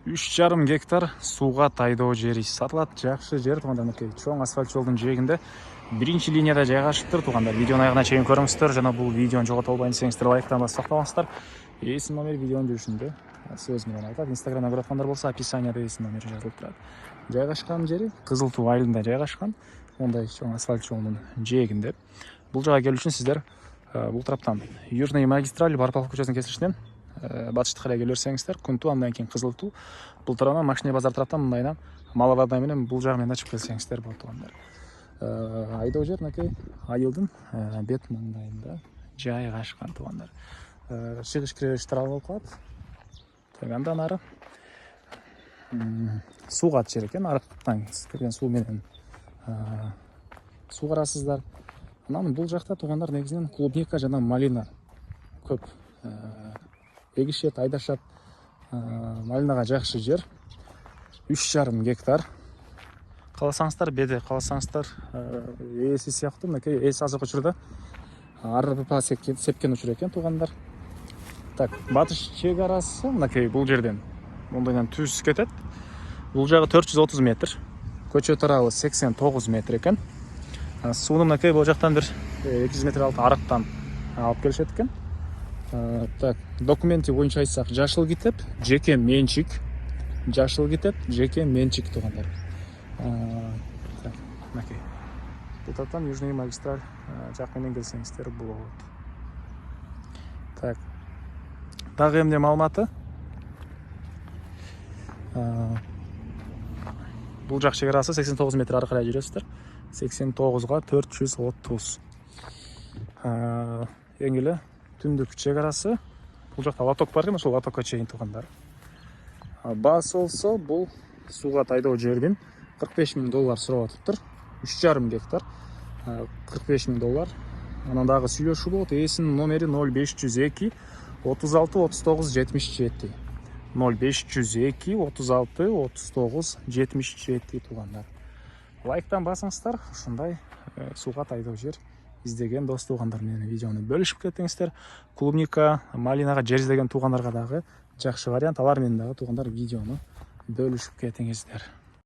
3,5 гектар сууга тайдоо жери сатылат. Жакшы жер туугандар, мынакей чоң асфальт жолдун жээгинде биринчи линияда жайгашыптыр туугандар. Видеону аягына чейин көрүңүздөр жана бул видеону жогото албайын десеңиздер лайктан басып сактабаңыздар. Эсин номер видеонун жүрүшүндө сөз менен айтат. Инстаграмда көрүп аткандар болсо описанияда эсин номери жазылып турат. Жайгашкан жери Кызыл Туу айылында жайгашкан. Мондай чоң асфальт жолдун жээгинде. Бул жака келүү үчүн сиздер бул тараптан Южный магистраль Барпалов көчөсүнүн кесишинен батышты карай келе берсеңиздер Күнтүү, андан кийин Кызыл Туу. Бул тарабынан Машине базар тараптан мындайынан Маловардай менен бул жагы менен ачып келсеңиздер болот туугандар. Айдоо жер мынакей айылдын бет маңдайында жайгашкан туугандар. Чыгыш киребеш тарабы болуп калат. Андан ары сууга ат жер экен. Арыктан кирген суу менен суу карасыздар. Анан бул жакта туугандар негизинен клубника жана малина көп эгишет, айдашат. Малинага жакшы жер. 3,5 гектар. Кааласаңыздар беде, кааласаңыздар ээси сыяктуу мынакей ээси азыркы учурда арпа сепкен учур экен туугандар. Так, батыш чек арасы мынакей бул жерден мондойдан түз кетет. Бул жагы 430 метр. Көчө тарабы 89 метр экен. Сууну мынакей бул жактан бир 200 метр арыктан алып келишет экен. Так, документи боюнча айтсак, жашыл китеп, жеке менчик. Жашыл китеп, жеке менчик туугандар. Так, мынакей. Бул тараптан Южный магистраль жак менен келсеңиздер болот. Так. Дагы эмне маалыматы? Бул жак чек арасы 89 метр ары карай жүрөсүздөр. 89га 430. Эң эле түндүк чек арасы. Бул жакта лоток бар экен, ошол лотокко чейин туугандар. Баасы болсо бул сууга тайдоо жердин $45,000 сурап атыптыр. 3,5 гектар. $45,000. Анан дагы сүйлөшүү болот. Эсинин номери 0502 36 39 77. 0502 36 39 77 туугандар. Лайктан басыңыздар. Ушундай сууга тайдоо жер издеген дос туугандар менен видеону бөлүшүп кетиңиздер. Клубника, малинага жер издеген туугандарга дагы жакшы вариант. Алар менен дагы туугандар видеону бөлүшүп кетиңиздер.